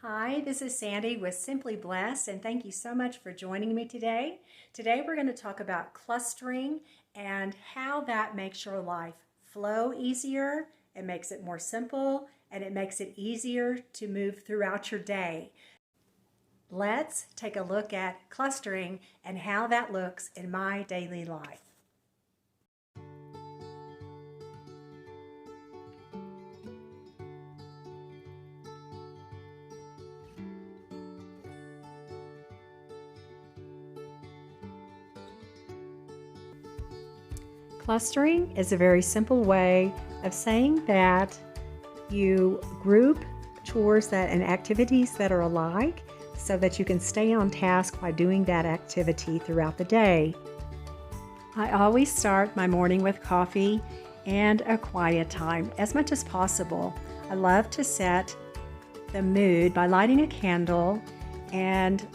Hi, this is Sandy with Simply Blessed, and thank you so much for joining me today. Today we're going to talk about clustering and how that makes your life flow easier, it makes it more simple, and it makes it easier to move throughout your day. Let's take a look at clustering and how that looks in my daily life. Clustering is a very simple way of saying that you group chores and activities that are alike so that you can stay on task by doing that activity throughout the day. I always start my morning with coffee and a quiet time as much as possible. I love to set the mood by lighting a candle and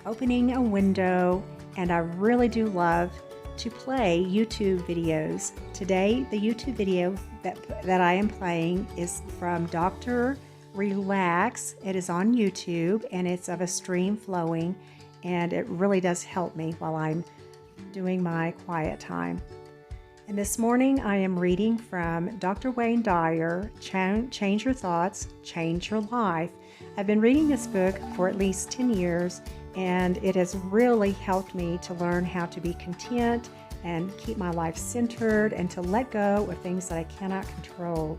opening a window, and I really do love to play YouTube videos. Today, the YouTube video that I am playing is from Dr. Relax. It is on YouTube, and it's of a stream flowing, and it really does help me while I'm doing my quiet time. And this morning, I am reading from Dr. Wayne Dyer, Change Your Thoughts, Change Your Life. I've been reading this book for at least 10 years, and it has really helped me to learn how to be content and keep my life centered and to let go of things that I cannot control.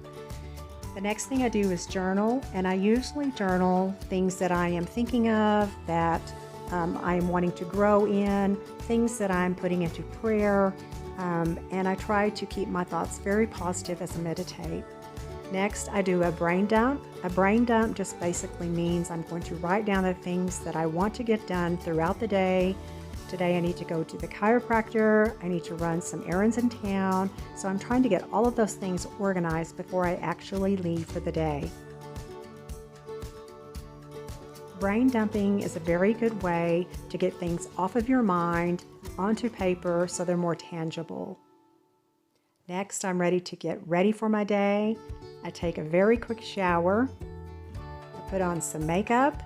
The next thing I do is journal, and I usually journal things that I am thinking of, that I am wanting to grow in, things that I'm putting into prayer, and I try to keep my thoughts very positive as I meditate. Next, I do a brain dump. A brain dump just basically means I'm going to write down the things that I want to get done throughout the day. Today I need to go to the chiropractor, I need to run some errands in town, so I'm trying to get all of those things organized before I actually leave for the day. Brain dumping is a very good way to get things off of your mind onto paper so they're more tangible. Next, I'm ready to get ready for my day. I take a very quick shower. I put on some makeup.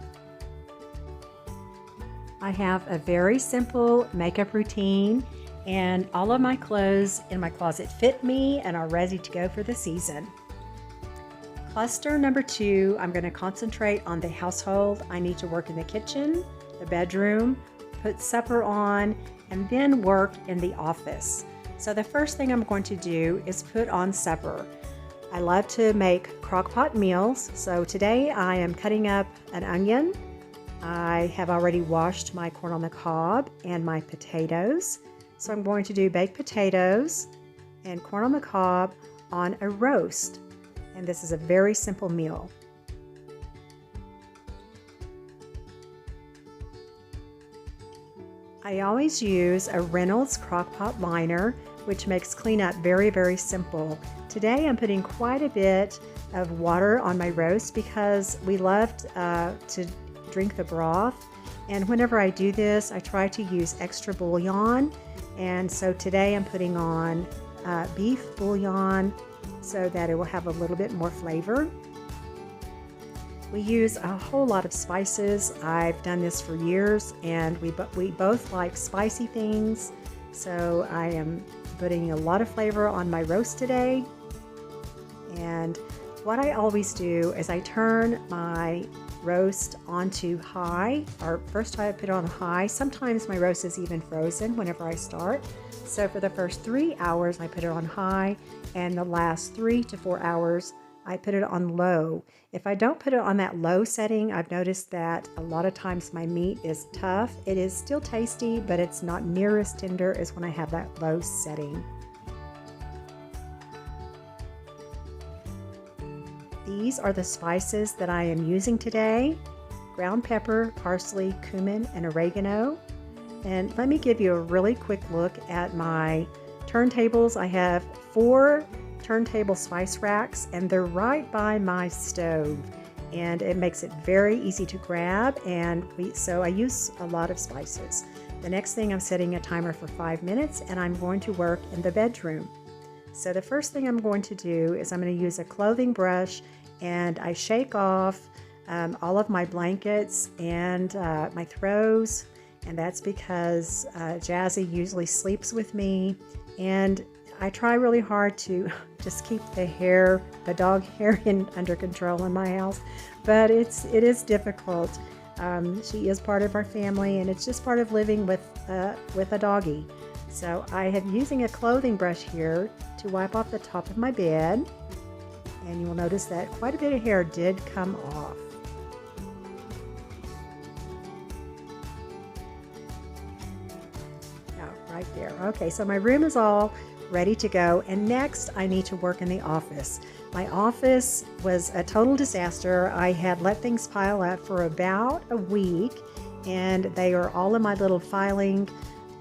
I have a very simple makeup routine, and all of my clothes in my closet fit me and are ready to go for the season. Cluster number 2, I'm going to concentrate on the household. I need to work in the kitchen, the bedroom, put supper on, and then work in the office. So the first thing I'm going to do is put on supper. I love to make crock-pot meals, so today I am cutting up an onion. I have already washed my corn on the cob and my potatoes. So I'm going to do baked potatoes and corn on the cob on a roast. And this is a very simple meal. I always use a Reynolds crock-pot liner, which makes cleanup very, very simple. Today I'm putting quite a bit of water on my roast because we love to drink the broth, and whenever I do this I try to use extra bouillon, and so today I'm putting on beef bouillon so that it will have a little bit more flavor. We use a whole lot of spices. I've done this for years, and we both like spicy things, so I am putting a lot of flavor on my roast today. And what I always do is I turn my roast onto high, or first I put it on high. Sometimes my roast is even frozen whenever I start. So for the first 3 hours I put it on high, and the last 3 to 4 hours I put it on low. If I don't put it on that low setting, I've noticed that a lot of times my meat is tough. It is still tasty, but it's not near as tender as when I have that low setting. These are the spices that I am using today: ground pepper, parsley, cumin, and oregano. And let me give you a really quick look at my turntables. I have 4 turntable spice racks, and they're right by my stove, and it makes it very easy to grab, and so I use a lot of spices. The next thing, I'm setting a timer for 5 minutes, and I'm going to work in the bedroom. So the first thing I'm going to do is I'm going to use a clothing brush, and I shake off all of my blankets and my throws, and that's because Jazzy usually sleeps with me, and I try really hard to just keep the dog hair under control in my house, but it is difficult. She is part of our family, and it's just part of living with a doggie. So I am using a clothing brush here to wipe off the top of my bed, and you will notice that quite a bit of hair did come off. Right there. Okay, so my room is all ready to go, and next I need to work in the office. My office was a total disaster. I had let things pile up for about a week, and they are all in my little filing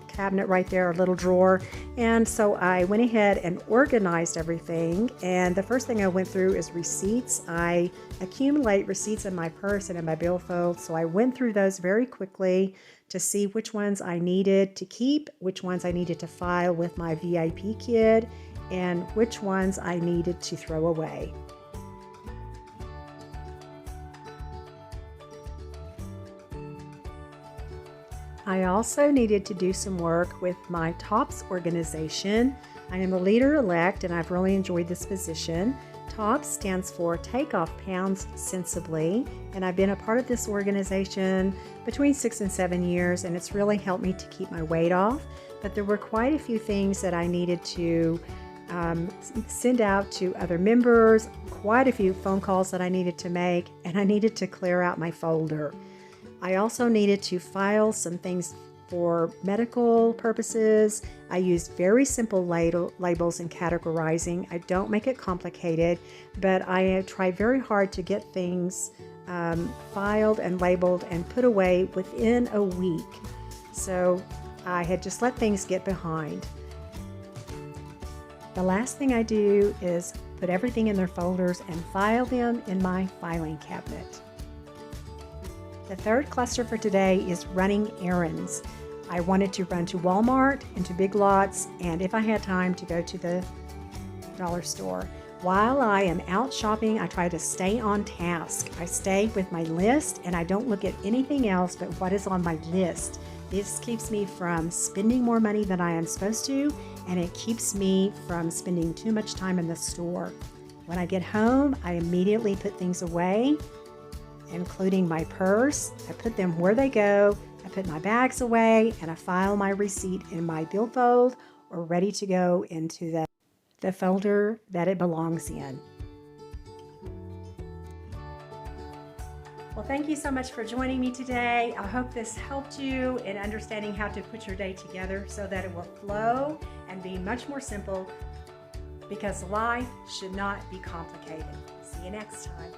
cabinet right there, a little drawer. And so I went ahead and organized everything, and the first thing I went through is receipts. I accumulate receipts in my purse and in my billfold, so I went through those very quickly to see which ones I needed to keep, which ones I needed to file with my VIP kid, and which ones I needed to throw away. I also needed to do some work with my TOPS organization. I am a leader-elect, and I've really enjoyed this position. TOPS stands for Take Off Pounds Sensibly, and I've been a part of this organization between 6 and 7 years, and it's really helped me to keep my weight off. But there were quite a few things that I needed to send out to other members, quite a few phone calls that I needed to make, and I needed to clear out my folder. I also needed to file some things for medical purposes. I use very simple labels and categorizing. I don't make it complicated, but I try very hard to get things filed and labeled and put away within a week. So I had just let things get behind. The last thing I do is put everything in their folders and file them in my filing cabinet. The third cluster for today is running errands. I wanted to run to Walmart and to Big Lots, and if I had time, to go to the dollar store. While I am out shopping, I try to stay on task. I stay with my list, and I don't look at anything else but what is on my list. This keeps me from spending more money than I am supposed to, and it keeps me from spending too much time in the store. When I get home, I immediately put things away, including my purse. I put them where they go. I put my bags away, and I file my receipt in my billfold or ready to go into the folder that it belongs in. Well, thank you so much for joining me today. I hope this helped you in understanding how to put your day together so that it will flow and be much more simple, because life should not be complicated. See you next time.